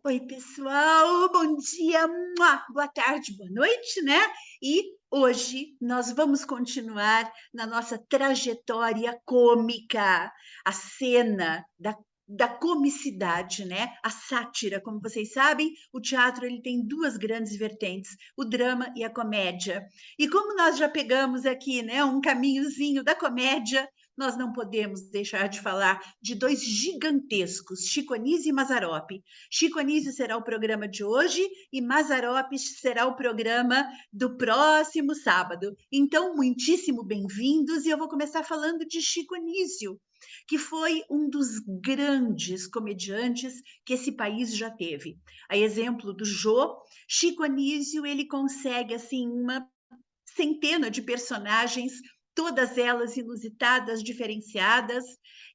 Oi, pessoal, bom dia, boa tarde, boa noite, né? E hoje nós vamos continuar na nossa trajetória cômica, a cena da comicidade, né? A sátira, como vocês sabem, o teatro ele tem duas grandes vertentes, o drama e a comédia. E como nós já pegamos aqui, né, um caminhozinho da comédia, nós não podemos deixar de falar de dois gigantescos, Chico Anísio e Mazzaropi. Chico Anísio será o programa de hoje e Mazzaropi será o programa do próximo sábado. Então, muitíssimo bem-vindos e eu vou começar falando de Chico Anísio, que foi um dos grandes comediantes que esse país já teve. A exemplo do Jô, Chico Anísio, ele consegue assim uma centena de personagens, todas elas inusitadas, diferenciadas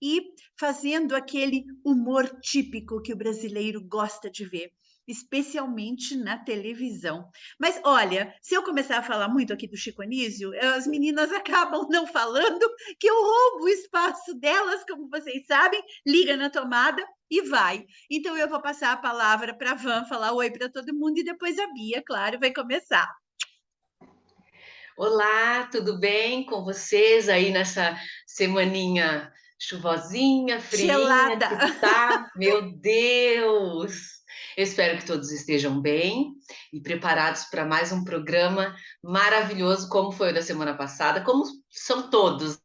e fazendo aquele humor típico que o brasileiro gosta de ver, especialmente na televisão. Mas olha, se eu começar a falar muito aqui do Chico Anísio, as meninas acabam não falando, que eu roubo o espaço delas, como vocês sabem, liga na tomada e vai. Então eu vou passar a palavra para a Van falar oi para todo mundo e depois a Bia, claro, vai começar. Olá, tudo bem com vocês aí nessa semaninha chuvosinha, friinha Gelada. que tá? Meu Deus! Eu espero que todos estejam bem e preparados para mais um programa maravilhoso, como foi o da semana passada, como são todos,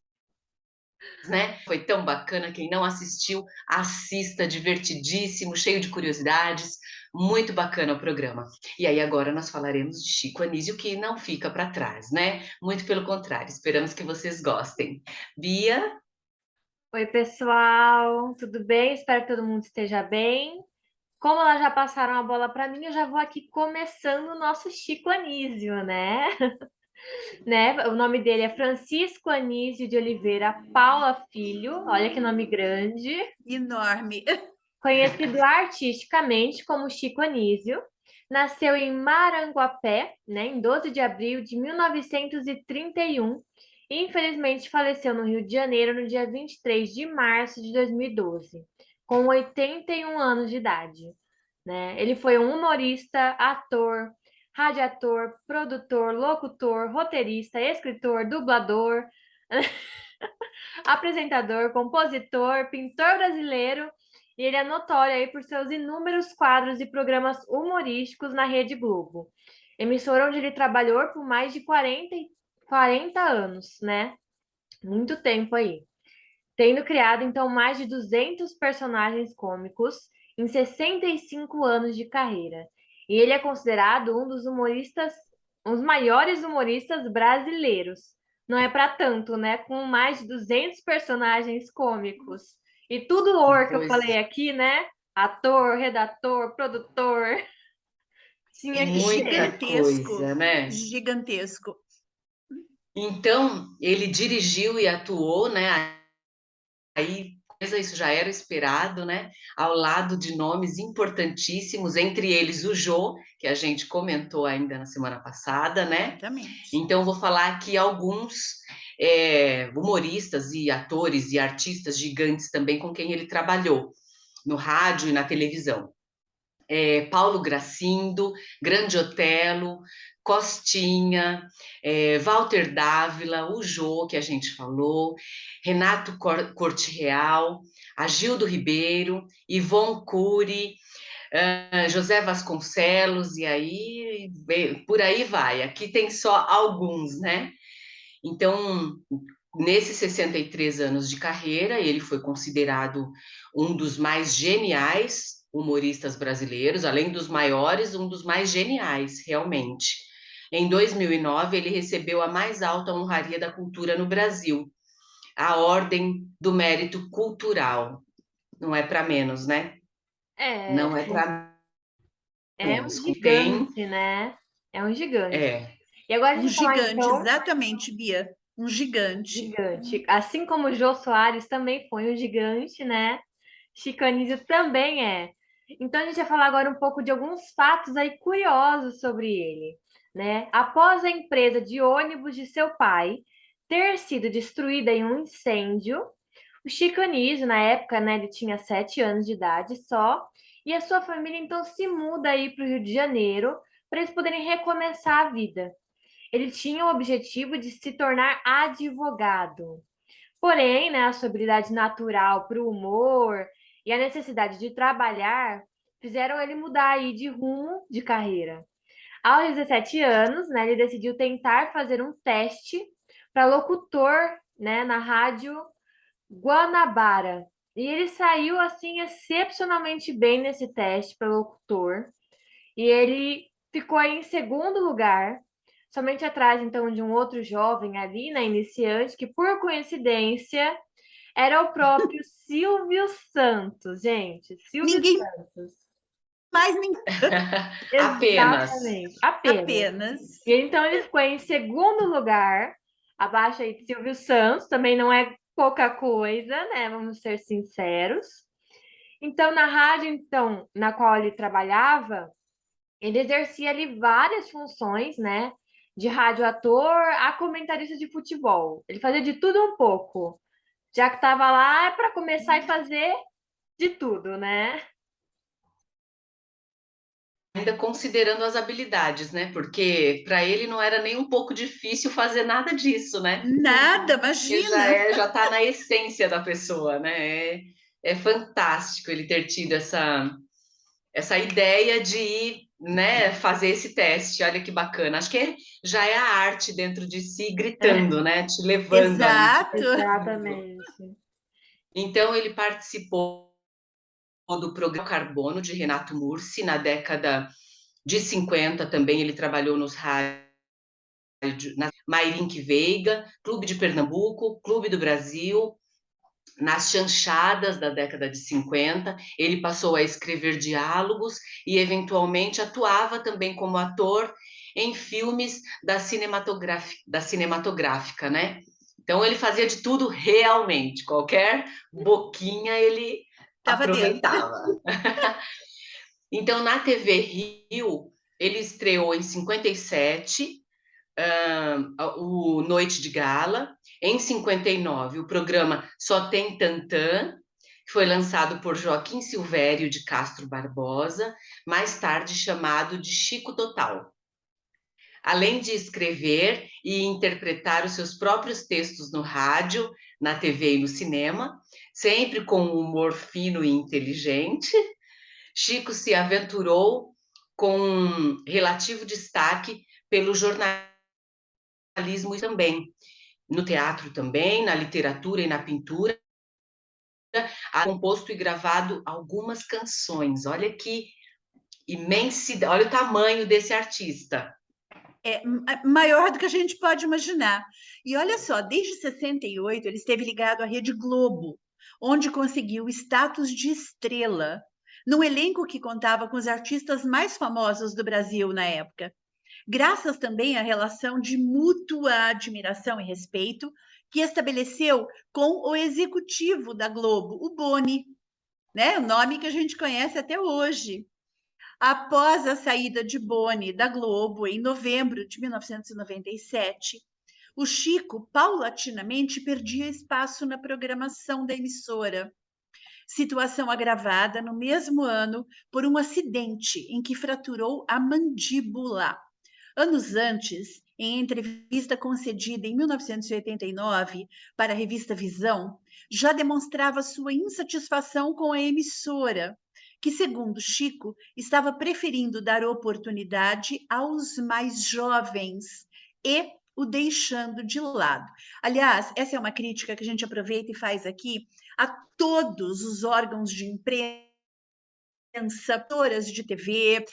né? Foi tão bacana, quem não assistiu, assista, divertidíssimo, cheio de curiosidades, muito bacana o programa. E aí agora nós falaremos de Chico Anísio, que não fica para trás, né? Muito pelo contrário, esperamos que vocês gostem. Bia? Oi, pessoal, tudo bem? Espero que todo mundo esteja bem. Como elas já passaram a bola para mim, eu já vou aqui começando o nosso Chico Anísio, né? O nome dele é Francisco Anísio de Oliveira Paula Filho, olha que nome grande. Enorme. Conhecido artisticamente como Chico Anísio, nasceu em Maranguape, né, em 12 de abril de 1931 e infelizmente faleceu no Rio de Janeiro no dia 23 de março de 2012, com 81 anos de idade. Né? Ele foi um humorista, ator, radiator, produtor, locutor, roteirista, escritor, dublador, apresentador, compositor, pintor brasileiro, e ele é notório aí por seus inúmeros quadros e programas humorísticos na Rede Globo, emissora onde ele trabalhou por mais de 40 anos, né? Muito tempo aí. Tendo criado, então, mais de 200 personagens cômicos em 65 anos de carreira. E ele é considerado um dos maiores humoristas brasileiros. Não é para tanto, né? Com mais de 200 personagens cômicos. E tudo or que eu Pois falei aqui, né? Ator, redator, produtor. Tinha que muita ser. Gigantesco. coisa, né? Gigantesco. Então, ele dirigiu e atuou, né? Aí isso já era esperado, né? Ao lado de nomes importantíssimos, entre eles o Jô, que a gente comentou ainda na semana passada, né? Exatamente. Então vou falar aqui alguns humoristas e atores e artistas gigantes também com quem ele trabalhou no rádio e na televisão. Paulo Gracindo, Grande Otelo, Costinha, Walter Dávila, o Jô, que a gente falou, Renato Corte Real, Agildo Ribeiro, Ivon Cury, José Vasconcelos, e aí por aí vai. Aqui tem só alguns, né? Então, nesses 63 anos de carreira, ele foi considerado um dos mais geniais humoristas brasileiros, além dos maiores, um dos mais geniais, realmente. Em 2009, ele recebeu a mais alta honraria da cultura no Brasil, a Ordem do Mérito Cultural. Não é para menos, né? É, Não é para é um menos. Com quem? gigante, né? É um gigante. É. E agora a Um gente vai falar, gigante, então, exatamente, Bia. Um gigante. gigante. Assim como o Jô Soares também foi um gigante, né? Chico Anísio também é. Então a gente vai falar agora um pouco de alguns fatos aí curiosos sobre ele, né? Após a empresa de ônibus de seu pai ter sido destruída em um incêndio, O Chico Anísio, na época, né, ele tinha 7 anos de idade só, e a sua família então se muda aí para o Rio de Janeiro para eles poderem recomeçar a vida. Ele tinha o objetivo de se tornar advogado. Porém, né, a sua habilidade natural para o humor e a necessidade de trabalhar fizeram ele mudar aí de rumo de carreira. Aos 17 anos, né, ele decidiu tentar fazer um teste para locutor, né, na rádio Guanabara. E ele saiu assim excepcionalmente bem nesse teste para locutor. E ele ficou aí em segundo lugar, somente atrás então de um outro jovem ali, na iniciante, que por coincidência era o próprio Silvio Santos, gente. Silvio Ninguém Santos. mais, ninguém Apenas. Exatamente, apenas. apenas. E então ele ficou em segundo lugar, abaixo aí de Silvio Santos, também não é pouca coisa, né? Vamos ser sinceros. Então, na rádio, então, na qual ele trabalhava, ele exercia ali várias funções, né? De radioator a comentarista de futebol. Ele fazia de tudo um pouco. Já que estava lá, é para começar e fazer de tudo, né? Ainda considerando as habilidades, né? Porque para ele não era nem um pouco difícil fazer nada disso, né? Nada, Porque imagina. já está na essência da pessoa, né? É fantástico ele ter tido essa ideia de ir, né, fazer esse teste. Olha que bacana. Acho que já é a arte dentro de si gritando, né? Te levando ali, te Exato. perseguindo. Exatamente. Então ele participou do programa Carbono de Renato Mursi na década de 50 também. Ele trabalhou nos rádios na Mairink Veiga, Clube de Pernambuco, Clube do Brasil, nas chanchadas da década de 50, ele passou a escrever diálogos e, eventualmente, atuava também como ator em filmes da cinematográfica, né? Então, ele fazia de tudo realmente, qualquer boquinha ele Estava dentro. aproveitava. Então, na TV Rio, ele estreou em 57, o Noite de Gala. Em 59, o programa Só Tem Tantã, que foi lançado por Joaquim Silvério de Castro Barbosa, mais tarde chamado de Chico Total. Além de escrever e interpretar os seus próprios textos no rádio, na TV e no cinema, sempre com um humor fino e inteligente, Chico se aventurou com relativo destaque pelo jornalismo também, no teatro também, na literatura e na pintura, ha composto e gravado algumas canções. Olha que imensidão, olha o tamanho desse artista. É maior do que a gente pode imaginar. E olha só, desde 68 ele esteve ligado à Rede Globo, onde conseguiu status de estrela, num elenco que contava com os artistas mais famosos do Brasil na época. Graças também à relação de mútua admiração e respeito que estabeleceu com o executivo da Globo, o Boni, né? O nome que a gente conhece até hoje. Após a saída de Boni da Globo em novembro de 1997, o Chico paulatinamente perdia espaço na programação da emissora. Situação agravada no mesmo ano por um acidente em que fraturou a mandíbula. Anos antes, em entrevista concedida em 1989 para a revista Visão, já demonstrava sua insatisfação com a emissora, que, segundo Chico, estava preferindo dar oportunidade aos mais jovens e o deixando de lado. Aliás, essa é uma crítica que a gente aproveita e faz aqui a todos os órgãos de imprensa, produtoras de TV,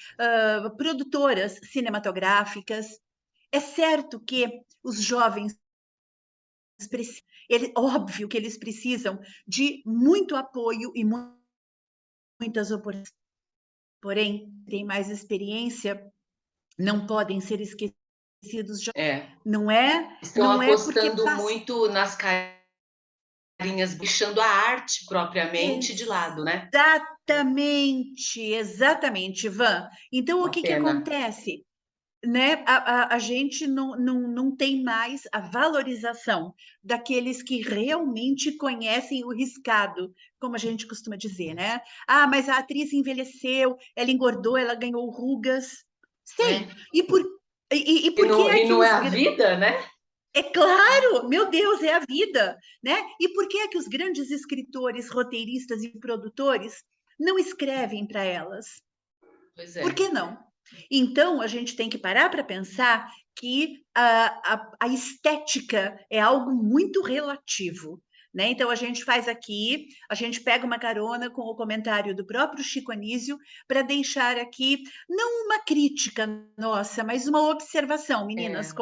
produtoras cinematográficas. É certo que os jovens óbvio que eles precisam de muito apoio e muitas oportunidades. Porém, tem mais experiência, não podem ser esquecidos. Não é? Estão Não é porque apostando muito nas carinhas, deixando a arte propriamente de lado, né? Exatamente, exatamente, Ivan. Então, o Uma que pena. acontece? né, a gente não tem mais a valorização daqueles que realmente conhecem o riscado, como a gente costuma dizer, né? Ah, mas a atriz envelheceu, ela engordou, ela ganhou rugas. Sei. É. E por que é E que não é os... a vida, né? É claro, meu Deus, é a vida, né? E por que é que os grandes escritores, roteiristas e produtores não escrevem para elas? Pois Por é. que não? Então, a gente tem que parar para pensar que a estética é algo muito relativo. Né? Então, a gente faz aqui, a gente pega uma carona com o comentário do próprio Chico Anísio para deixar aqui, não uma crítica nossa, mas uma observação, meninas, É.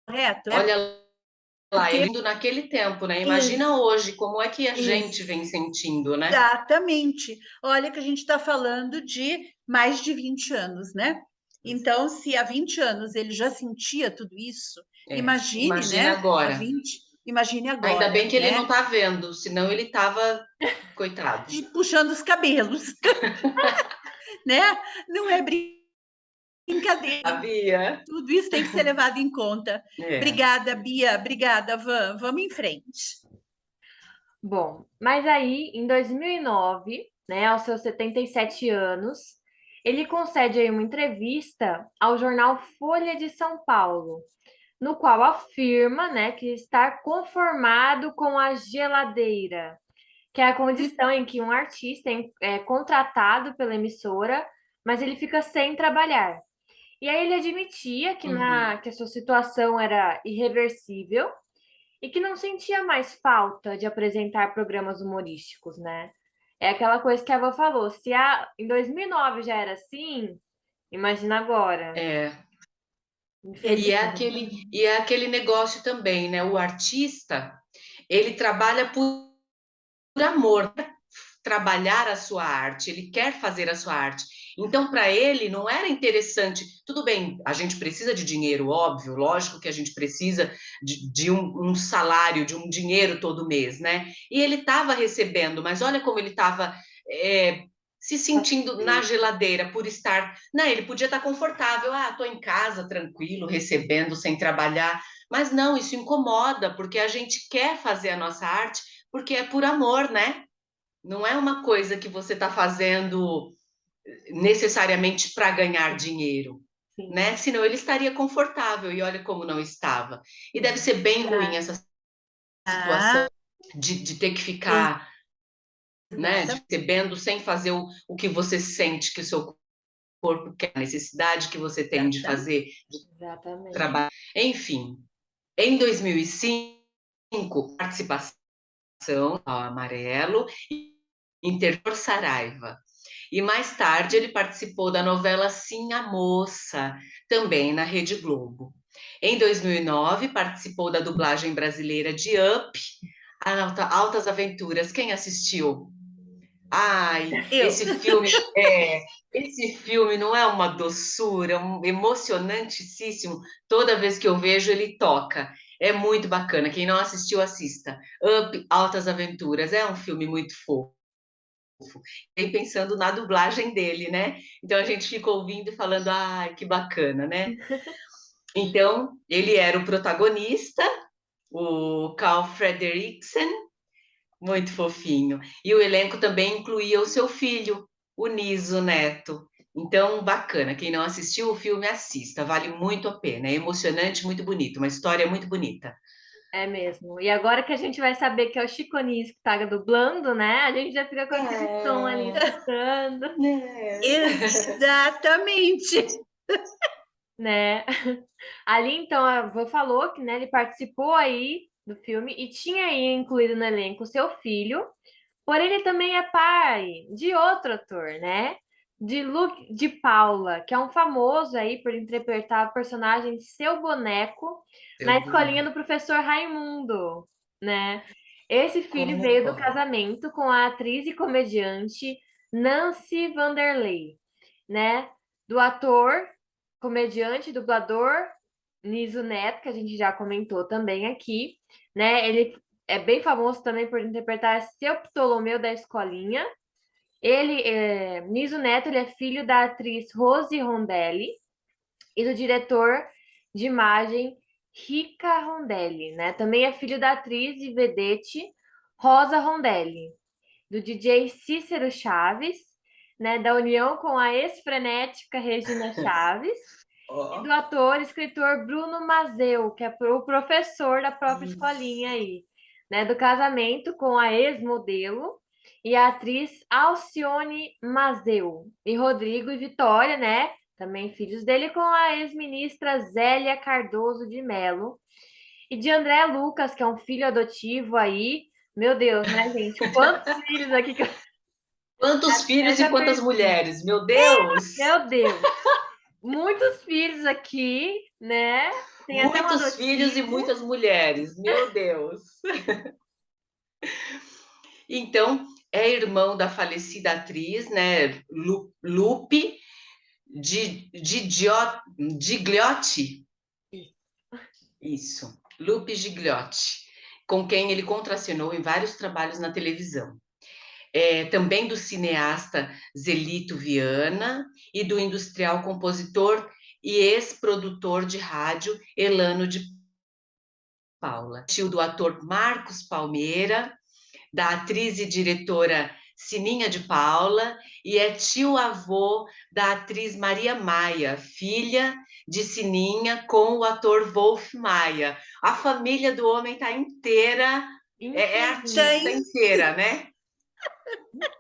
correto? Né? Olha lá, ele Porque indo naquele tempo, né? Imagina hoje como é que a gente vem sentindo, né? exatamente. Olha que a gente está falando de mais de 20 anos, né? Então, se há 20 anos ele já sentia tudo isso, É. imagine, Imagina né? Há agora. 20, imagine Ainda bem agora, que ele não né? tá vendo, senão ele tava, coitado. E puxando os cabelos, né? Não é brincadeira. Sabia? Tudo isso tem que ser levado em conta. É. Obrigada, Bia. Obrigada, Van. Vamos em frente. Bom, mas aí, em 2009, né, aos seus 77 anos, ele concede aí uma entrevista ao jornal Folha de São Paulo, no qual afirma, né, que está conformado com a geladeira, que é a condição em que um artista é contratado pela emissora, mas ele fica sem trabalhar. E aí ele admitia Uhum. que a sua situação era irreversível e que não sentia mais falta de apresentar programas humorísticos, né? É aquela coisa que a avó falou, se em 2009 já era assim, imagina agora. É. Infelizmente. E é aquele negócio também, né? O artista, ele trabalha por amor, né? Trabalhar a sua arte, ele quer fazer a sua arte. Então, para ele, não era interessante. Tudo bem, a gente precisa de dinheiro, óbvio, lógico que a gente precisa de um salário, de um dinheiro todo mês, né? E ele estava recebendo, mas olha como ele estava se sentindo na geladeira por estar. Não, ele podia estar confortável, estou em casa, tranquilo, recebendo, sem trabalhar. Mas não, isso incomoda, porque a gente quer fazer a nossa arte porque é por amor, né? Não é uma coisa que você está fazendo necessariamente para ganhar dinheiro, Sim. né? Senão ele estaria confortável e olha como não estava. E deve ser bem ruim essa situação Ah, de ter que ficar, né, exatamente. recebendo sem fazer o que você sente que o seu corpo quer, a necessidade que você tem de fazer, de Exatamente. trabalhar. Enfim, em 2005, participação ao Amarelo, Interfor Saraiva. E mais tarde ele participou da novela Sim, a Moça, também na Rede Globo. Em 2009, participou da dublagem brasileira de Up, Altas Aventuras. Quem assistiu? Ai, Eu. esse filme não é uma doçura, emocionantíssimo. Toda vez que eu vejo, ele toca. É muito bacana. Quem não assistiu, assista. Up, Altas Aventuras. É um filme muito fofo. E pensando na dublagem dele, né? Então a gente fica ouvindo e falando, ai, que bacana, né? Então, ele era o protagonista, o Carl Frederiksen, muito fofinho. E o elenco também incluía o seu filho, o Niso Neto. Então, bacana. Quem não assistiu o filme, assista. Vale muito a pena. É emocionante, muito bonito. Uma história muito bonita. É mesmo. E agora que a gente vai saber que é o Chico Anísio que tá dublando, né? A gente já fica com aquele som ali É, escutando, Exatamente. né? Ali, então, a avó falou que, né, ele participou aí do filme e tinha aí incluído no elenco o seu filho, porém ele também é pai de outro ator, né? De Luke de Paula, que é um famoso aí por interpretar o personagem Seu Boneco seu na escolinha do boneco. professor Raimundo, né? Esse filho Como veio do qual? casamento com a atriz e comediante Nancy Vanderlei, né? Do ator, comediante, dublador Niso Neto, que a gente já comentou também aqui, né? Ele é bem famoso também por interpretar Seu Ptolomeu da Escolinha. Niso Neto, ele é filho da atriz Rose Rondelli e do diretor de imagem Rica Rondelli, né? Também é filho da atriz e vedete Rosa Rondelli, do DJ Cícero Chaves, né? Da união com a ex-frenética Regina Chaves, e do Ó. ator e escritor Bruno Mazeu, que é o professor da própria escolinha aí, né? Do casamento com a ex-modelo e a atriz Alcione Mazeu, e Rodrigo e Vitória, né? Também filhos dele, com a ex-ministra Zélia Cardoso de Mello, e de André Lucas, que é um filho adotivo aí. Meu Deus, né, gente? Quantos filhos aqui que eu Quantos filhos e já quantas perdi? mulheres? Meu Deus! Meu Deus! Muitos filhos aqui, né? Tem até um Muitos filhos e adotivo. muitas mulheres. Meu Deus! Então, é irmão da falecida atriz, né, Lupe Gigliotti. Isso, Lupe Gigliotti, com quem ele contracenou em vários trabalhos na televisão. Também do cineasta Zelito Viana e do industrial compositor e ex-produtor de rádio Elano de Paula. Tio do ator Marcos Palmeira, da atriz e diretora Sininha de Paula, e é tio-avô da atriz Maria Maia, filha de Sininha com o ator Wolf Maia. A família do homem está inteira, é artista Tem, inteira, né?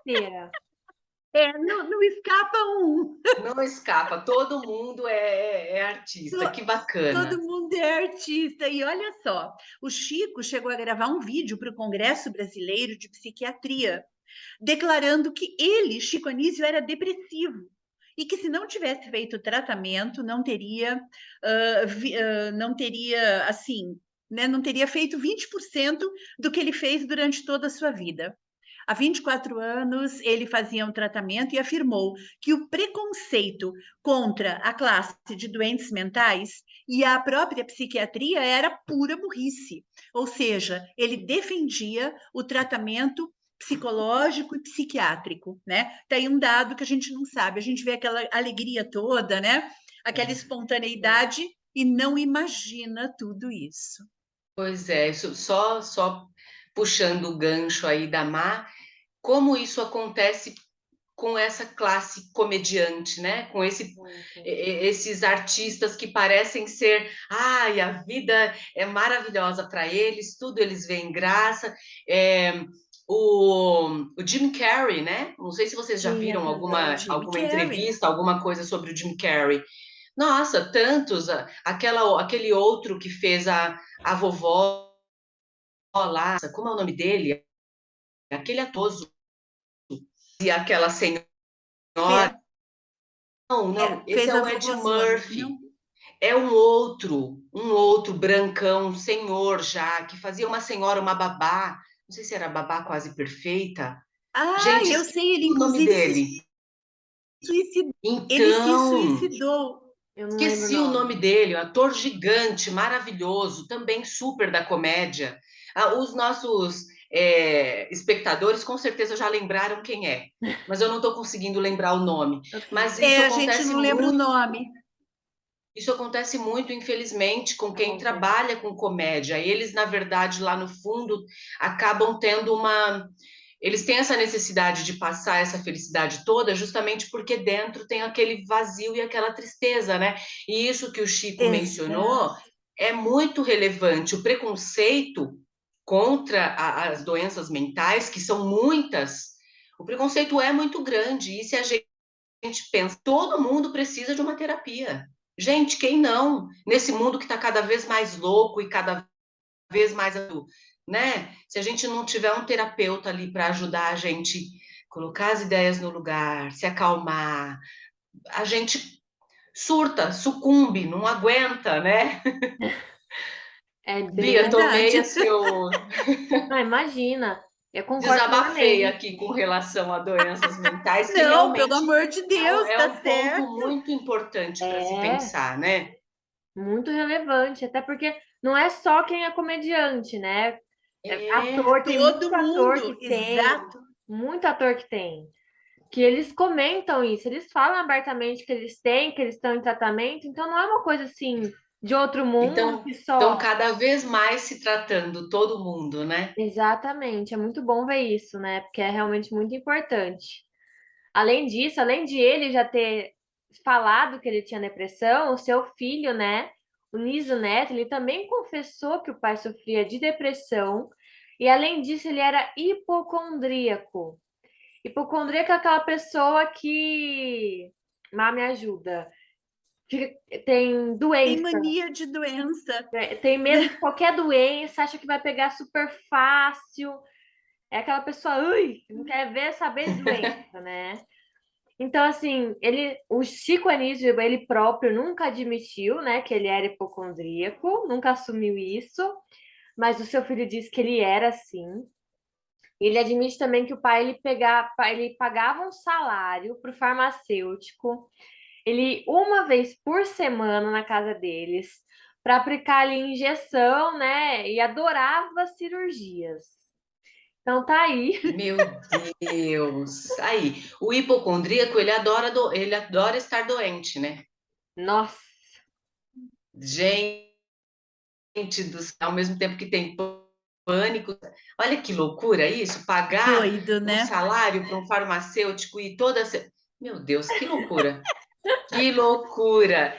Inteira. não escapa um. Não escapa, todo mundo é artista, que bacana. Todo mundo é artista. E olha só, o Chico chegou a gravar um vídeo para o Congresso Brasileiro de Psiquiatria, declarando que ele, Chico Anísio, era depressivo e que se não tivesse feito tratamento, não teria assim, né, não teria feito 20% do que ele fez durante toda a sua vida. Há 24 anos, ele fazia um tratamento e afirmou que o preconceito contra a classe de doentes mentais e a própria psiquiatria era pura burrice. Ou seja, ele defendia o tratamento psicológico e psiquiátrico, né? Tem um dado que a gente não sabe, a gente vê aquela alegria toda, né? Aquela espontaneidade e não imagina tudo isso. Pois é, isso só puxando o gancho aí da Má, como isso acontece com essa classe comediante, né? Com esses artistas que parecem ser, ai, a vida é maravilhosa para eles, tudo eles veem graça. É, o Jim Carrey, né? Não sei se vocês já Sim, é viram O verdade. Jim alguma Carrey. entrevista, alguma coisa sobre o Jim Carrey. Nossa, tantos, aquele outro que fez a vovó lá, como é o nome dele? Aquele atoso e aquela senhora. Fez, Não, esse fez é a o Ed vovózona. Não. Murphy. É um outro brancão, um senhor já, que fazia uma senhora, uma babá. Não sei se era babá quase perfeita. Ah, Gente, eu esqueci sei, ele o nome inclusive se dele. suicidou. Ele se Então, suicidou. Eu não lembro o esqueci o nome nome. dele, um ator gigante, maravilhoso, também super da comédia. Os nossos espectadores com certeza já lembraram quem é, mas eu não estou conseguindo lembrar o nome. Eu Mas também. É, a gente não lembra o nome. isso acontece muito, infelizmente, com quem Acontece. trabalha com comédia. Eles, na verdade, lá no fundo, acabam tendo uma. Eles têm essa necessidade de passar essa felicidade toda, justamente porque dentro tem aquele vazio e aquela tristeza, né? E isso que o Chico mencionou Exato. é muito relevante. O preconceito contra as doenças mentais, que são muitas, o preconceito é muito grande. E se a gente pensa, todo mundo precisa de uma terapia. Gente, quem não? Nesse mundo que está cada vez mais louco e cada vez mais, né? Se a gente não tiver um terapeuta ali para ajudar a gente colocar as ideias no lugar, se acalmar, a gente surta, sucumbe, não aguenta, né? É É bem Bia, tomei verdade. assim, eu Ah, imagina. Eu concordo desabafei plenamente. aqui com relação a doenças mentais, que Não, pelo realmente amor de Deus, é tá um ponto certo. muito importante para se É, pensar, né? muito relevante, até porque não é só quem é comediante, né? É, Ator, tem Todo muito ator que mundo, tem, exato. muito ator que tem. que eles comentam isso, eles falam abertamente que eles têm, que eles estão em tratamento, então não é uma coisa assim de outro mundo Então, que estão só. cada vez mais se tratando, todo mundo, né? Exatamente, é muito bom ver isso, né? Porque é realmente muito importante. Além disso, além de ele já ter falado que ele tinha depressão, o seu filho, né, o Niso Neto, ele também confessou que o pai sofria de depressão e, além disso, ele era hipocondríaco. Hipocondríaco é aquela pessoa que, Má me ajuda, tem Tem doença, mania de doença. né, tem medo de qualquer doença, acha que vai pegar super fácil. É aquela pessoa, ui, não quer ver saber de doença, né? Então, assim, o Chico Anísio, ele próprio nunca admitiu, né, que ele era hipocondríaco, nunca assumiu isso, mas o seu filho disse que ele era assim. Ele admite também que o pai ele pagava um salário para o farmacêutico, ele uma vez por semana na casa deles, para aplicar ali injeção, né, e adorava cirurgias. Então tá aí. Meu Deus! Aí, o hipocondríaco, ele adora estar doente, né? Nossa, Gente do céu, ao mesmo tempo que tem pânico. Olha que loucura isso, pagar Doido, um né? salário para um farmacêutico e toda. Meu Deus, que loucura! Que loucura!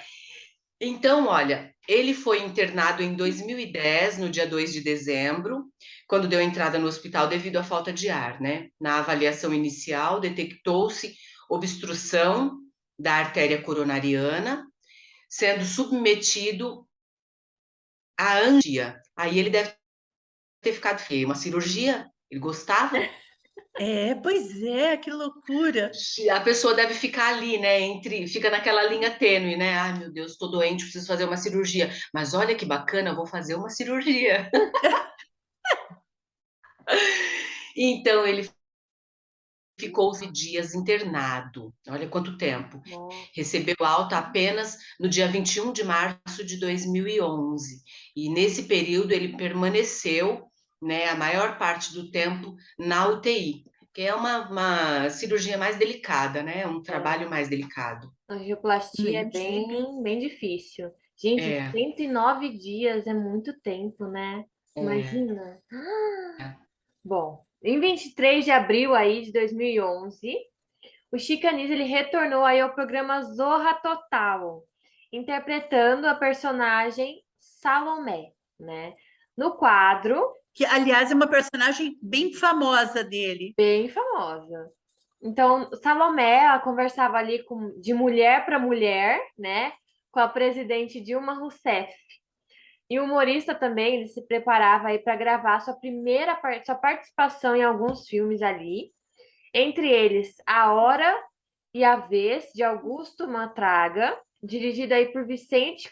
Então, olha, ele foi internado em 2010, no dia 2 de dezembro, quando deu entrada no hospital devido à falta de ar, né? Na avaliação inicial, detectou-se obstrução da artéria coronariana, sendo submetido à angia. Aí ele deve ter ficado feio. Uma cirurgia? Ele gostava? É, pois é, que loucura. A pessoa deve ficar ali, né? Fica naquela linha tênue, né? Ai, meu Deus, estou doente, preciso fazer uma cirurgia. Mas olha que bacana, vou fazer uma cirurgia. Então, ele ficou dias internado. Olha quanto tempo. nossa. Recebeu alta apenas no dia 21 de março de 2011. E nesse período ele permaneceu, né, a maior parte do tempo na UTI, que é uma cirurgia mais delicada, né? Um É. trabalho mais delicado. Angioplastia é Imagina. bem difícil. Gente, É, 109 dias é muito tempo, né? é, Imagina. Bom, em 23 de abril aí de 2011, o Chico Anísio ele retornou aí ao programa Zorra Total, interpretando a personagem Salomé, né? No quadro, Que, aliás, é uma personagem bem famosa dele. bem famosa. Então, Salomé, ela conversava ali de mulher para mulher, né? Com a presidente Dilma Rousseff. E o humorista também, ele se preparava aí para gravar sua participação em alguns filmes ali. Entre eles, A Hora e a Vez, de Augusto Matraga, dirigido aí por Vicente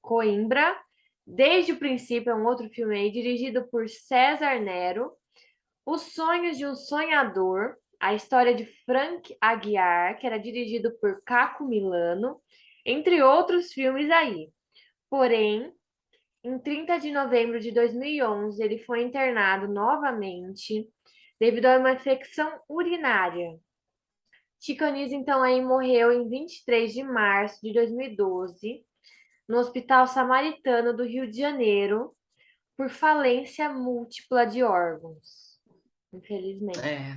Coimbra. Desde o Princípio, é um outro filme aí, dirigido por César Nero. Os Sonhos de um Sonhador, a história de Frank Aguiar, que era dirigido por Caco Milano, entre outros filmes aí. Porém, em 30 de novembro de 2011, ele foi internado novamente devido a uma infecção urinária. Chico Anísio, então, aí morreu em 23 de março de 2012, no Hospital Samaritano do Rio de Janeiro, por falência múltipla de órgãos, infelizmente. é.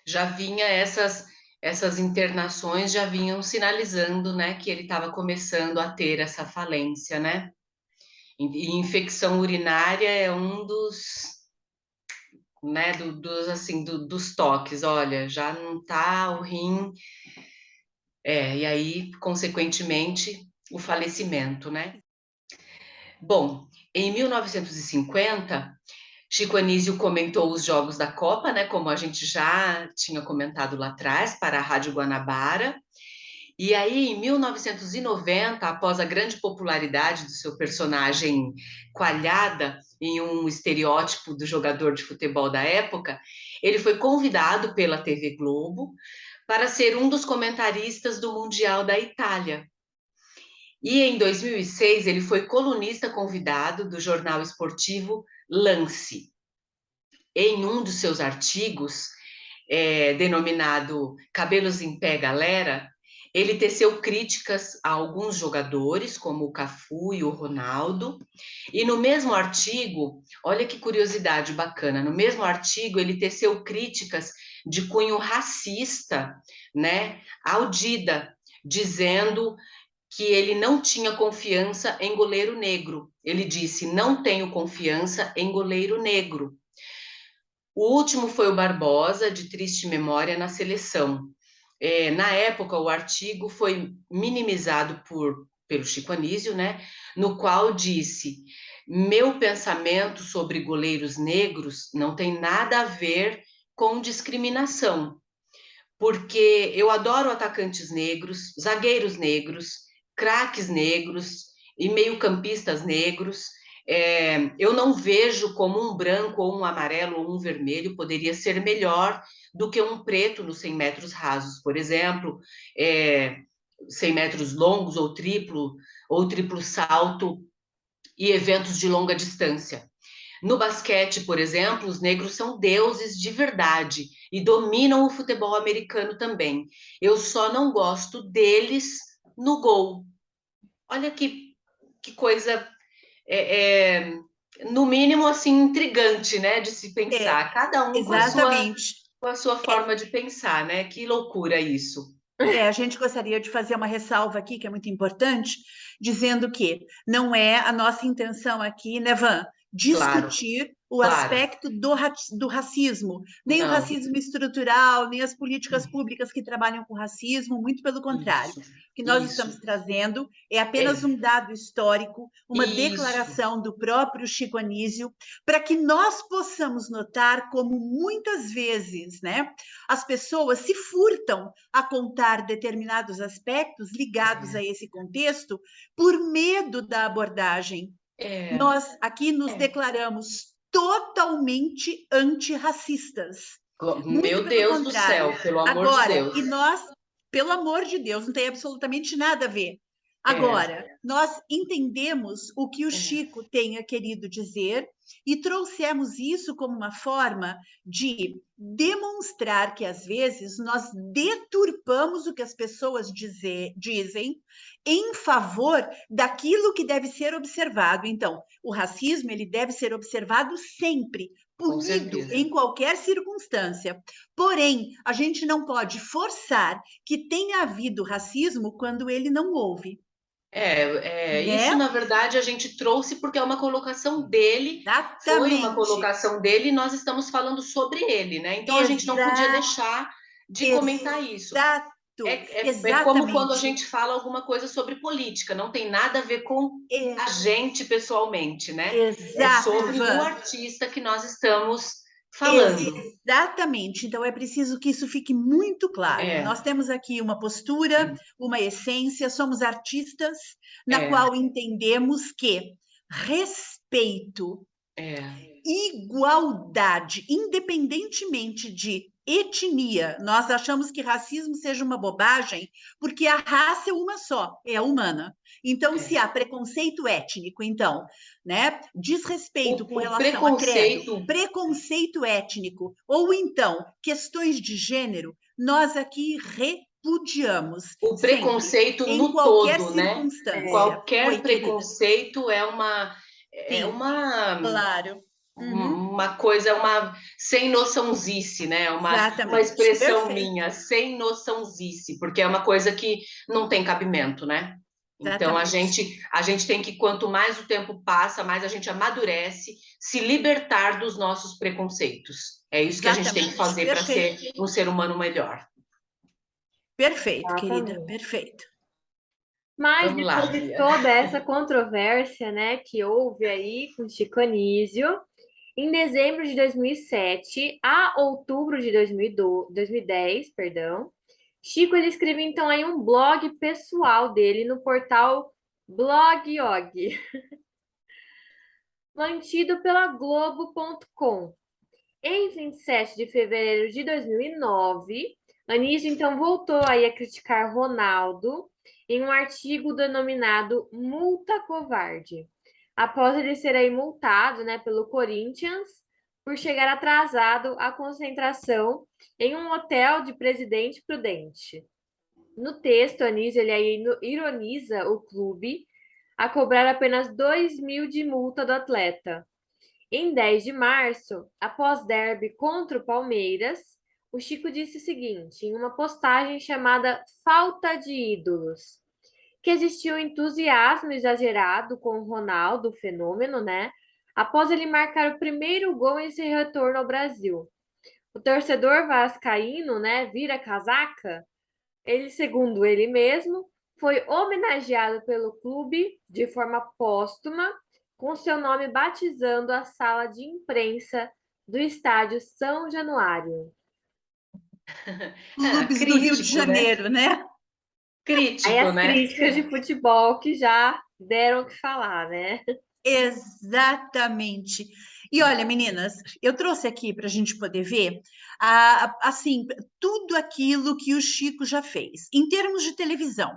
Já vinha essas internações já vinham sinalizando, né, que ele estava começando a ter essa falência, né? E infecção urinária é um dos, né, dos toques. Olha, já não tá o rim, e aí, consequentemente, o falecimento, né? Bom, em 1950, Chico Anísio comentou os jogos da Copa, né, como a gente já tinha comentado lá atrás, para a Rádio Guanabara. E aí, em 1990, após a grande popularidade do seu personagem coalhada em um estereótipo do jogador de futebol da época, ele foi convidado pela TV Globo para ser um dos comentaristas do Mundial da Itália. E em 2006, ele foi colunista convidado do jornal esportivo Lance. Em um dos seus artigos, denominado Cabelos em Pé, Galera, ele teceu críticas a alguns jogadores, como o Cafu e o Ronaldo, e no mesmo artigo, olha que curiosidade bacana, no mesmo artigo ele teceu críticas de cunho racista, né, ao Dida, dizendo que ele não tinha confiança em goleiro negro. Ele disse: não tenho confiança em goleiro negro. O último foi o Barbosa, de triste memória na seleção. Na época, o artigo foi minimizado pelo Chico Anísio, né, no qual disse: meu pensamento sobre goleiros negros não tem nada a ver com discriminação, porque eu adoro atacantes negros, zagueiros negros, craques negros e meio-campistas negros. Eu não vejo como um branco ou um amarelo ou um vermelho poderia ser melhor do que um preto nos 100 metros rasos, por exemplo, 100 metros longos ou triplo salto e eventos de longa distância. No basquete, por exemplo, os negros são deuses de verdade e dominam o futebol americano também. Eu só não gosto deles no gol. Olha que coisa, no mínimo, assim, intrigante, né, de se É, pensar. Cada um exatamente. com a sua forma de pensar, né? Que loucura isso. A gente gostaria de fazer uma ressalva aqui, que é muito importante, dizendo que não é a nossa intenção aqui, né, Van, Claro, discutir o claro. aspecto do racismo, nem o Não, racismo estrutural, nem as políticas públicas que trabalham com racismo, muito pelo contrário. isso, O que nós estamos isso, trazendo é apenas é, um dado histórico, uma isso, declaração do próprio Chico Anísio, para que nós possamos notar como muitas vezes, né, as pessoas se furtam a contar determinados aspectos ligados a esse contexto por medo da abordagem. é, Nós aqui nos é. declaramos totalmente antirracistas. Muito Meu pelo Deus do contrário. céu, pelo amor de Agora, Deus. e nós, pelo amor de Deus, não tem absolutamente nada a ver. É, Agora, nós entendemos o que o é, Chico tenha querido dizer e trouxemos isso como uma forma de demonstrar que, às vezes, nós deturpamos o que as pessoas dizem em favor daquilo que deve ser observado. Então, o racismo ele deve ser observado sempre, com punido certeza. em qualquer circunstância. Porém, a gente não pode forçar que tenha havido racismo quando ele não houve, Isso, né? na verdade, a gente trouxe porque é uma colocação dele, foi uma Exatamente. colocação dele e nós estamos falando sobre ele, né? Então a gente não podia Exa deixar de comentar isso. exato. É como quando a Exatamente. gente fala alguma coisa sobre política, não tem nada a ver com É, a gente pessoalmente, né? É exato, sobre o Van. artista que nós estamos falando. Exatamente. Então, é preciso que isso fique muito claro. É, Nós temos aqui uma postura, uma essência, somos artistas, na é, qual entendemos que respeito, é, igualdade, independentemente de etnia, nós achamos que racismo seja uma bobagem, porque a raça é uma só, é a humana. Então, se é. há preconceito étnico, então, né, desrespeito com O relação a credo, preconceito, preconceito étnico, ou então questões de gênero, nós aqui repudiamos o sempre, preconceito em no qualquer todo, né? circunstância. Oi, Qualquer querida. preconceito é Sim, claro. Uhum. uma coisa, uma sem noçãozice, né? Uma Exatamente, expressão perfeito, minha, sem noçãozice, porque é uma coisa que não tem cabimento, né? Então exatamente, a gente tem que, quanto mais o tempo passa, mais a gente amadurece, se libertar dos nossos preconceitos. É isso que a gente tem que exatamente, fazer para perfeito, ser um ser humano melhor. perfeito, querida, Exatamente. perfeito. Mas Vamos lá, depois de Bia. toda essa controvérsia, né, que houve aí com Chico Anísio, em dezembro de 2007 a outubro de 2010, perdão, Chico ele escreveu então aí um blog pessoal dele no portal Blogog, mantido pela Globo.com. Em 27 de fevereiro de 2009, Anísio então voltou aí a criticar Ronaldo em um artigo denominado Multa Covarde. Após ele ser aí multado, né, pelo Corinthians por chegar atrasado à concentração em um hotel de Presidente Prudente. No texto, Anísio ele aí ironiza o clube a cobrar apenas 2.000 de multa do atleta. Em 10 de março, após derby contra o Palmeiras, o Chico disse o seguinte, em uma postagem chamada Falta de Ídolos, que existiu um entusiasmo exagerado com o Ronaldo, o fenômeno, né? Após ele marcar o primeiro gol em seu retorno ao Brasil. O torcedor vascaíno, né, vira casaca. Ele, segundo ele mesmo, foi homenageado pelo clube de forma póstuma, com seu nome batizando a sala de imprensa do estádio São Januário. Clubes do Rio de Janeiro, né? Aí Crítico, as né? críticas de futebol que já deram o que falar, né? Exatamente. E olha, meninas, eu trouxe aqui para a gente poder ver, assim, tudo aquilo que o Chico já fez, em termos de televisão.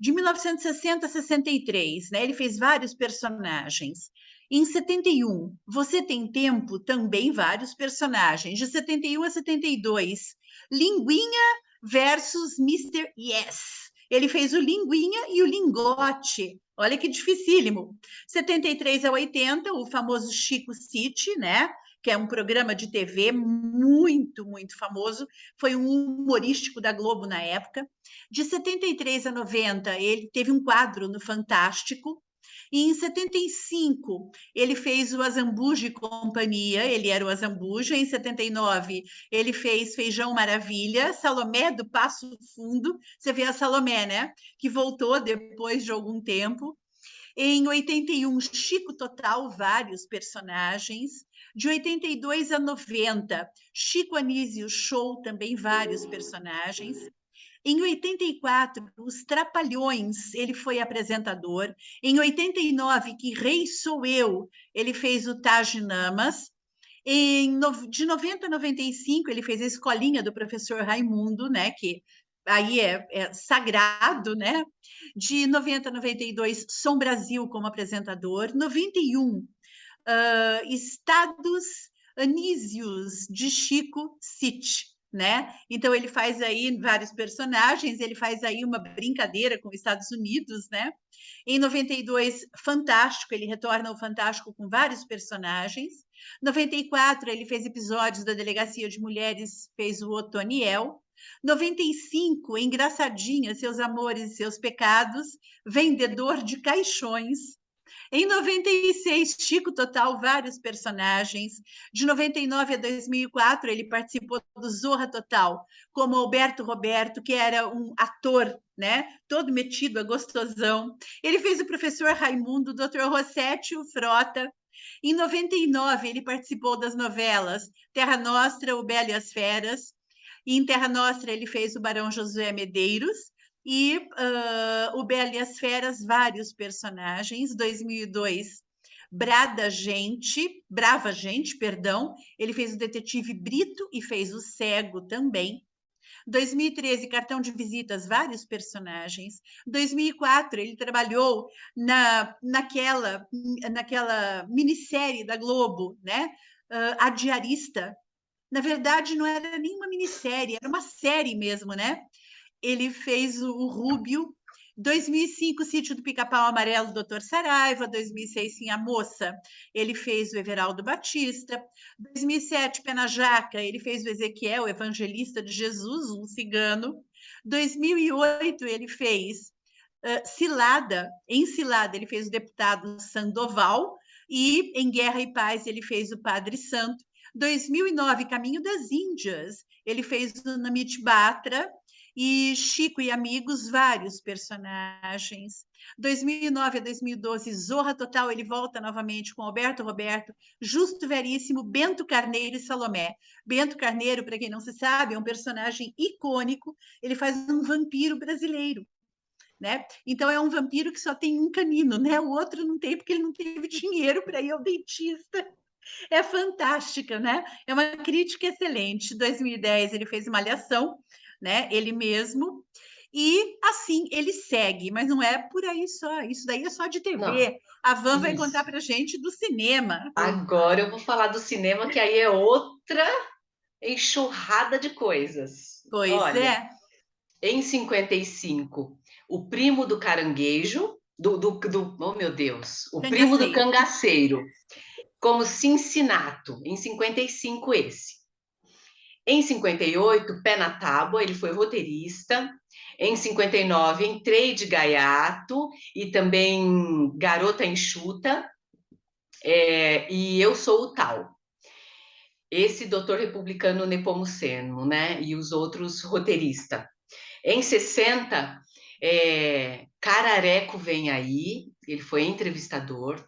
De 1960 a 63, né? Ele fez vários personagens. Em 71, Você Tem Tempo, também vários personagens. De 71 a 72, Linguinha versus Mr. Yes. Ele fez o Linguinha e o Lingote. Olha que dificílimo. 73 a 80, o famoso Chico City, né? Que é um programa de TV muito, muito famoso. Foi um humorístico da Globo na época. De 73 a 90, ele teve um quadro no Fantástico. E em 75, ele fez o Azambuja e Companhia, ele era o Azambuja. Em 79, ele fez Feijão Maravilha, Salomé do Passo Fundo. Você vê a Salomé, né? Que voltou depois de algum tempo. Em 81, Chico Total, vários personagens. De 82 a 90, Chico Anísio Show, também vários personagens. Em 84, Os Trapalhões, ele foi apresentador. Em 89, Que Rei Sou Eu, ele fez o Taj Namas. De 90 a 95, ele fez a Escolinha do Professor Raimundo, né? Que aí é sagrado, né? De 90 a 92, Som Brasil como apresentador. 91, Estados Anísios de Chico City, né? Então ele faz aí vários personagens, ele faz aí uma brincadeira com os Estados Unidos, né? Em 92, Fantástico, ele retorna ao Fantástico com vários personagens. 94, ele fez episódios da Delegacia de Mulheres, fez o Otoniel. 95, Engraçadinha, Seus Amores e Seus Pecados, Vendedor de Caixões. Em 96, Chico Total, vários personagens. De 99 a 2004, ele participou do Zorra Total, como Alberto Roberto, que era um ator, né? Todo metido a gostosão. Ele fez o professor Raimundo, o Dr. Rossetti, o Frota. Em 99, ele participou das novelas Terra Nostra, O Belo e as Feras. E em Terra Nostra, ele fez o Barão Josué Medeiros. E o Bela e as Feras, vários personagens. 2002, Brava Gente, perdão. Ele fez o Detetive Brito e fez o Cego também. 2013, Cartão de Visitas, vários personagens. 2004, ele trabalhou naquela minissérie da Globo, né? A Diarista. Na verdade, não era nem uma minissérie, era uma série mesmo, né? Ele fez o Rúbio. 2005, Sítio do Pica-Pau Amarelo, Dr. Saraiva. 2006, Sim, a Moça, ele fez o Everaldo Batista. 2007, Pé na Jaca, ele fez o Ezequiel, o Evangelista de Jesus, um cigano. 2008, ele fez Cilada. Em Cilada, ele fez o deputado Sandoval. E em Guerra e Paz, ele fez o Padre Santo. 2009, Caminho das Índias, ele fez o Namit Batra. E Chico e Amigos, vários personagens. 2009 a 2012, Zorra Total, ele volta novamente com Alberto Roberto, Justo Veríssimo, Bento Carneiro e Salomé. Bento Carneiro, para quem não se sabe, é um personagem icônico, ele faz um vampiro brasileiro. Né? Então é um vampiro que só tem um canino, né? O outro não tem porque ele não teve dinheiro para ir ao dentista. É fantástica, né? É uma crítica excelente. Em 2010 ele fez Malhação, né? Ele mesmo. E assim ele segue, mas não é por aí só. Isso daí é só de Não, TV. A Van vai isso. contar para gente do cinema. Agora eu vou falar do cinema, que aí é outra enxurrada de coisas. Pois Olha, é. em 55, o primo do caranguejo, oh meu Deus, o primo do Cangaceiro. cangaceiro, como Cincinato, em 55 esse. Em 58, Pé na Tábua, ele foi roteirista. Em 59, Entrei de Gaiato e também Garota Enxuta, e Eu Sou o Tal. Esse doutor republicano Nepomuceno, né? E os outros roteiristas. Em 60, Carareco Vem Aí, ele foi entrevistador,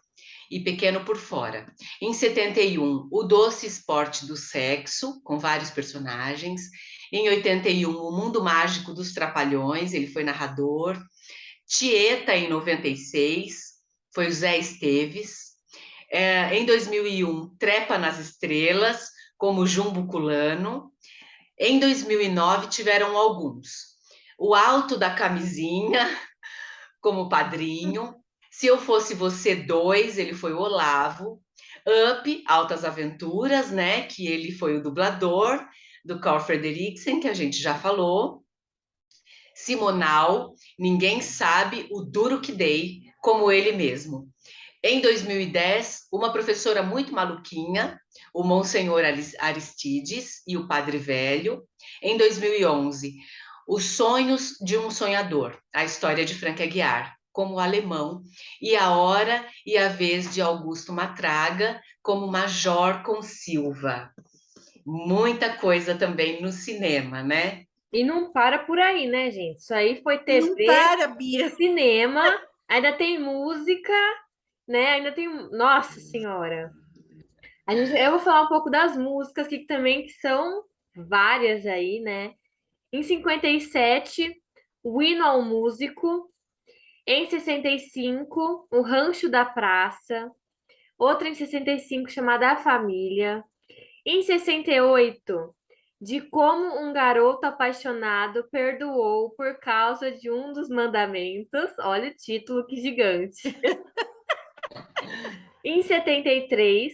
e Pequeno por Fora. Em 71, O Doce Esporte do Sexo, com vários personagens. Em 81, O Mundo Mágico dos Trapalhões, ele foi narrador. Tieta, em 96, foi o Zé Esteves. Em 2001, Trepa nas Estrelas, como Jumbo Culano. Em 2009, tiveram alguns. O Alto da Camisinha, como padrinho. Se Eu Fosse Você 2, ele foi o Olavo. Up, Altas Aventuras, né? Que ele foi o dublador do Carl Frederiksen, que a gente já falou. Simonal, Ninguém Sabe o Duro que Dei, como ele mesmo. Em 2010, uma professora muito maluquinha, o Monsenhor Aristides e o Padre Velho. Em 2011, Os Sonhos de um Sonhador, a história de Frank Aguiar, como Alemão, e A Hora e a Vez de Augusto Matraga, como Major com Silva. Muita coisa também no cinema, né? E não para por aí, né, gente? Isso aí foi Não TV para, e Bia. cinema, ainda tem música, né? Ainda tem. Nossa Senhora! Eu vou falar um pouco das músicas que também que são várias aí, né? Em 57, O Hino ao Músico. Em 65, O Rancho da Praça. Outra em 65 chamada A Família. Em 68, De Como um Garoto Apaixonado Perdoou por Causa de um dos Mandamentos. Olha o título, que gigante. Em 73,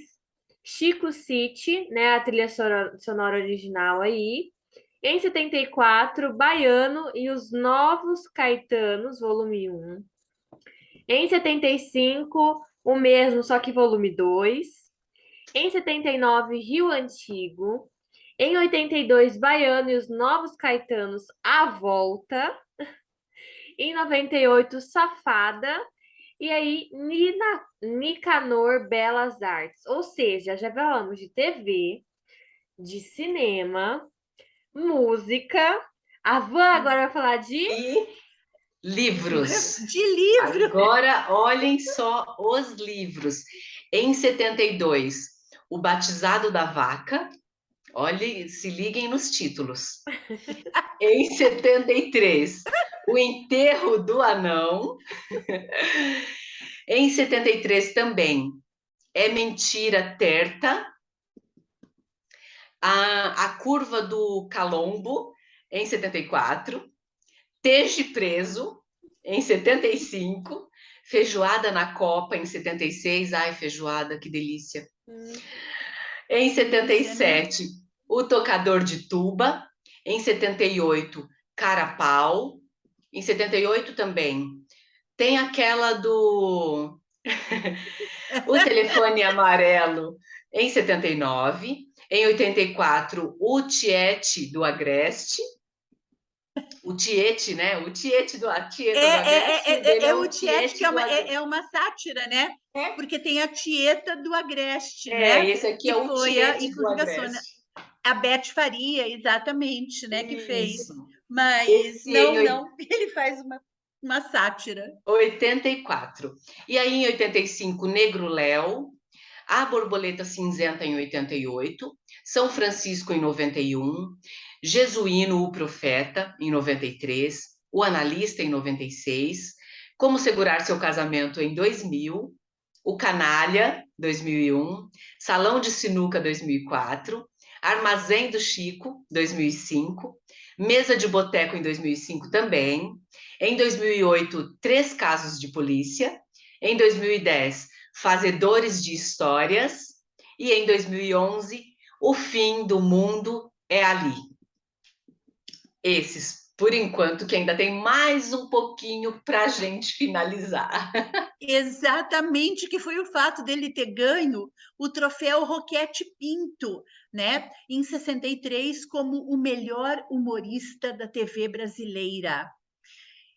Chico City, né, a trilha sonora original aí. Em 74, Baiano e os Novos Caetanos, volume 1. Em 75, o mesmo, só que volume 2. Em 79, Rio Antigo. Em 82, Baiano e os Novos Caetanos, A Volta. Em 98, Safada. E aí, Nicanor Belas Artes. Ou seja, já falamos de TV, de cinema, música. A Van agora vai falar de... E livros. De livro. Agora, olhem só os livros. Em 72, O Batizado da Vaca. Olhem, se liguem nos títulos. Em 73, O Enterro do Anão. Em 73 também, É Mentira Terta. A Curva do Calombo, em 74. Teje Preso, em 75. Feijoada na Copa, em 76. Ai, feijoada, que delícia. Em 77, O Tocador de Tuba. Em 78, Carapau. Em 78 também. Tem aquela do O Telefone Amarelo, em 79. Em 84, O Tiete do Agreste. O Tiete, né? O Tiete do, a Tieta do Agreste, o dele é O o Tiete, que Tiete do Agreste. é uma sátira, né? Porque tem a Tieta do Agreste, né? Esse aqui Que é o foi, Tiete do inclusive, Agreste. a Beth Faria, exatamente, né? Que fez. Isso. Mas Esse em não, ele faz uma sátira. 84. E aí, em 85, Negro Léo. A Borboleta Cinzenta, em 88. São Francisco, em 91. Jesuíno, o Profeta, em 93. O Analista, em 96. Como Segurar Seu Casamento, em 2000. O Canalha, 2001. Salão de Sinuca, 2004. Armazém do Chico, 2005. Mesa de Boteco em 2005 também. Em 2008, Três Casos de Polícia. Em 2010, Fazedores de Histórias. E em 2011, O Fim do Mundo é Ali. Esses, por enquanto, que ainda tem mais um pouquinho para a gente finalizar. Exatamente, que foi o fato dele ter ganho o troféu Roquete Pinto, né, em 63, como o melhor humorista da TV brasileira.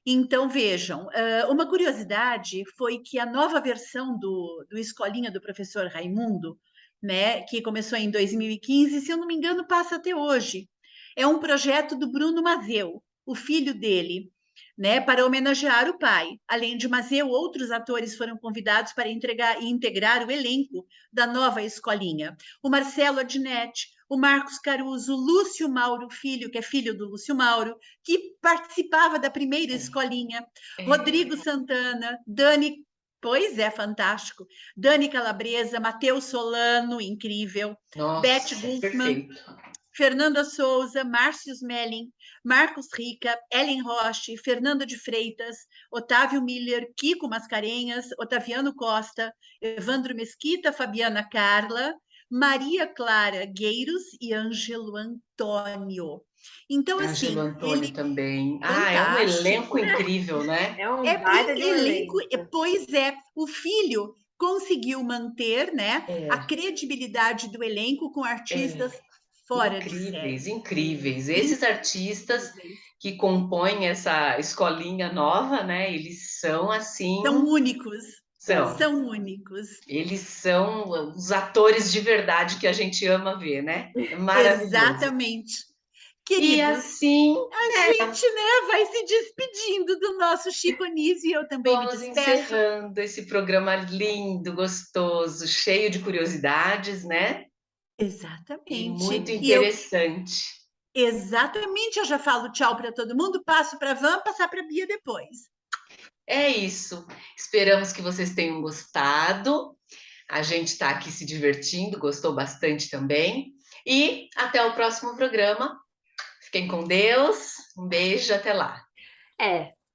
Então, vejam, uma curiosidade foi que a nova versão do Escolinha do Professor Raimundo, né, que começou em 2015, se eu não me engano, passa até hoje. É um projeto do Bruno Mazeu, o filho dele, né, para homenagear o pai. Além de Mazeu, outros atores foram convidados para integrar o elenco da nova escolinha. O Marcelo Adnet, o Marcos Caruso, o Lúcio Mauro Filho, que é filho do Lúcio Mauro, que participava da primeira escolinha, Rodrigo Santana, Dani, pois é, fantástico, Dani Calabresa, Matheus Solano, incrível, Nossa, Beth Guzman, perfeito. Fernanda Souza, Márcio Smelling, Marcos Rica, Ellen Roche, Fernanda de Freitas, Otávio Miller, Kiko Mascarenhas, Otaviano Costa, Evandro Mesquita, Fabiana Carla, Maria Clara Gueiros e Ângelo Antônio. Então, Ângelo assim, Antônio ele também. Ah, é um elenco fantástico. incrível, né? É um É baita de um elenco, elenco. pois é, o filho conseguiu manter, né, a É, credibilidade do elenco com artistas é. fora de Incríveis, série. incríveis. Esses artistas Incríveis. que compõem essa escolinha nova, né? Eles são assim, São únicos, são. são únicos. Eles são os atores de verdade que a gente ama ver, né? É maravilhoso. Exatamente. E Queridos, assim, a gente, né, vai se despedindo do nosso Chico Anísio, eu também me vamos despeço. encerrando esse programa lindo, gostoso, cheio de curiosidades, né? E muito Exatamente. interessante. Exatamente, eu já falo tchau para todo mundo, passo para a Van, passar para a Bia depois. É isso. Esperamos que vocês tenham gostado. A gente está aqui se divertindo, gostou bastante também. E até o próximo programa. Fiquem com Deus. Um beijo, até lá.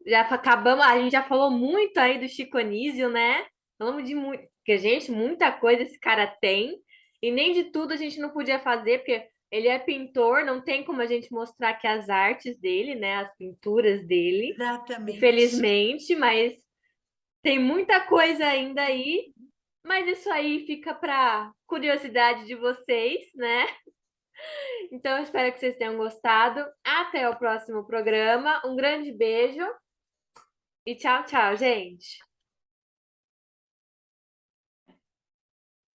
Já acabamos, a gente já falou muito aí do Chico Anísio, né? Falamos de muito, que gente, muita coisa esse cara tem, e nem de tudo a gente não podia fazer, porque ele é pintor, não tem como a gente mostrar aqui as artes dele, né? As pinturas dele, Exatamente. infelizmente, mas tem muita coisa ainda aí. Mas isso aí fica para curiosidade de vocês, né? Então, eu espero que vocês tenham gostado. Até o próximo programa. Um grande beijo e tchau, tchau, gente.